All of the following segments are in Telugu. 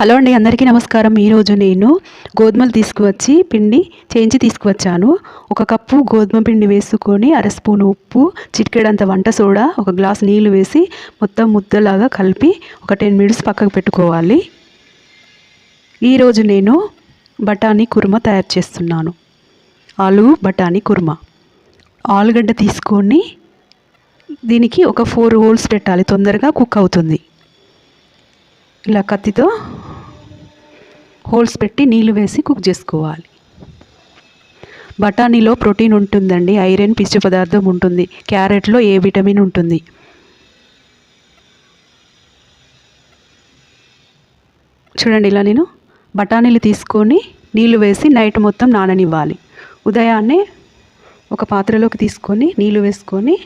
హలో అండి, అందరికీ నమస్కారం. ఈరోజు నేను గోధుమలు తీసుకువచ్చి పిండి చేయించి తీసుకువచ్చాను. 1 కప్పు గోధుమ పిండి వేసుకొని, అర స్పూను ఉప్పు, చిటికెడంత వంట సోడా, 1 గ్లాస్ నీళ్లు వేసి మొత్తం ముద్దలాగా కలిపి ఒక 10 మినిట్స్ పక్కకు పెట్టుకోవాలి. ఈరోజు నేను బఠానీ కుర్మా తయారు చేస్తున్నాను. ఆలు బఠానీ కుర్మా. ఆలుగడ్డ తీసుకొని దీనికి ఒక 4 హోల్స్ పెట్టాలి, తొందరగా కుక్ అవుతుంది. ఇలా కత్తితో హోల్స్ పెట్టి నీళ్ళు వేసి కుక్ చేసుకోవాలి. బఠానీలో ప్రోటీన్ ఉంటుందండి, ఐరన్, పీచు పదార్థం ఉంటుంది. క్యారెట్లో ఏ విటమిన్ ఉంటుంది. చూడండి, ఇలా నేను బఠానీలు తీసుకొని నీళ్ళు వేసి నైట్ మొత్తం నాననివ్వాలి. ఉదయాన్నే ఒక పాత్రలోకి తీసుకొని నీళ్ళు వేసుకొని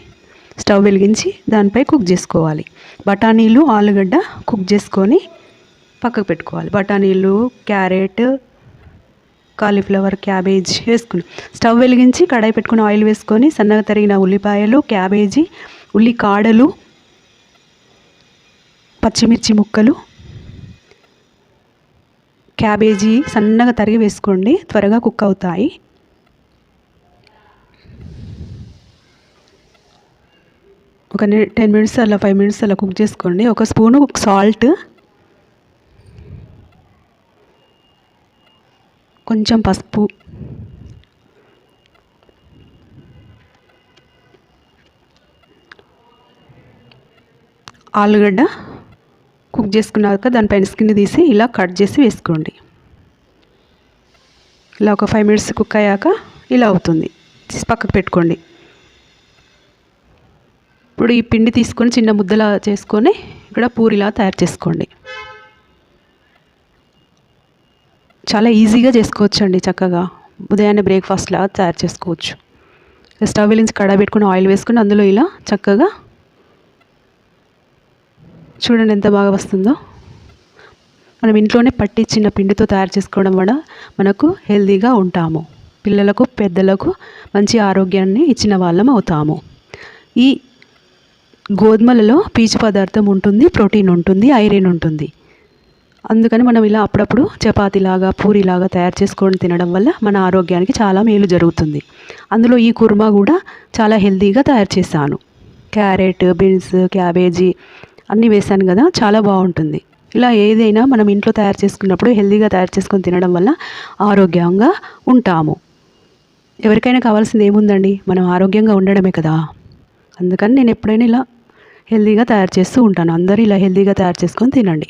స్టవ్ వెలిగించి దానిపై కుక్ చేసుకోవాలి. బఠానీలు, ఆలుగడ్డ కుక్ చేసుకొని పక్కకు పెట్టుకోవాలి. బఠానీలు, క్యారెట్, కాలీఫ్లవర్, క్యాబేజ్ వేసుకుని స్టవ్ వెలిగించి కడాయి పెట్టుకుని ఆయిల్ వేసుకొని సన్నగా తరిగిన ఉల్లిపాయలు, క్యాబేజీ, ఉల్లి కాడలు, పచ్చిమిర్చి ముక్కలు, క్యాబేజీ సన్నగా తరిగి వేసుకోండి, త్వరగా కుక్ అవుతాయి. ఒక 10 మినిట్స్ అలా 5 మినిట్స్ అలా కుక్ చేసుకోండి. 1 స్పూను సాల్ట్, కొంచెం పసుపు, ఆలుగడ్డ కుక్ చేసుకున్నాక దానిపైన స్కిన్ తీసి ఇలా కట్ చేసి వేసుకోండి. ఇలా ఒక 5 మినిట్స్ కుక్ అయ్యాక ఇలా అవుతుంది, తీసి పక్కకు పెట్టుకోండి. ఇప్పుడు ఈ పిండి తీసుకొని చిన్న ముద్దలా చేసుకొని ఇక్కడ పూరిలా తయారు చేసుకోండి. చాలా ఈజీగా చేసుకోవచ్చు అండి, చక్కగా ఉదయాన్నే బ్రేక్ఫాస్ట్ లాగా తయారు చేసుకోవచ్చు. స్టవ్ వెలిగించి కడాయి పెట్టుకుని ఆయిల్ వేసుకుని అందులో ఇలా చక్కగా చూడండి ఎంత బాగా వస్తుందో. మనం ఇంట్లోనే పట్టించిన పిండితో తయారు చేసుకోవడం వల్ల మనకు హెల్తీగా ఉంటాము. పిల్లలకు, పెద్దలకు మంచి ఆరోగ్యాన్ని ఇచ్చిన వాళ్ళం అవుతాము. ఈ గోధుమలలో పీచు పదార్థం ఉంటుంది, ప్రోటీన్ ఉంటుంది, ఐరన్ ఉంటుంది. అందుకని మనం ఇలా అప్పుడప్పుడు చపాతీలాగా, పూరిలాగా తయారు చేసుకొని తినడం వల్ల మన ఆరోగ్యానికి చాలా మేలు జరుగుతుంది. అందులో ఈ కుర్మా కూడా చాలా హెల్తీగా తయారు చేశాను. క్యారెట్, బీన్స్, క్యాబేజీ అన్నీ వేసాను కదా, చాలా బాగుంటుంది. ఇలా ఏదైనా మనం ఇంట్లో తయారు చేసుకున్నప్పుడు హెల్తీగా తయారు చేసుకొని తినడం వల్ల ఆరోగ్యంగా ఉంటాము. ఎవరికైనా కావాల్సింది ఏముందండి, మనం ఆరోగ్యంగా ఉండడమే కదా. అందుకని నేను ఎప్పుడైనా ఇలా హెల్తీగా తయారు చేస్తూ ఉంటాను. అందరూ ఇలా హెల్తీగా తయారు చేసుకొని తినండి.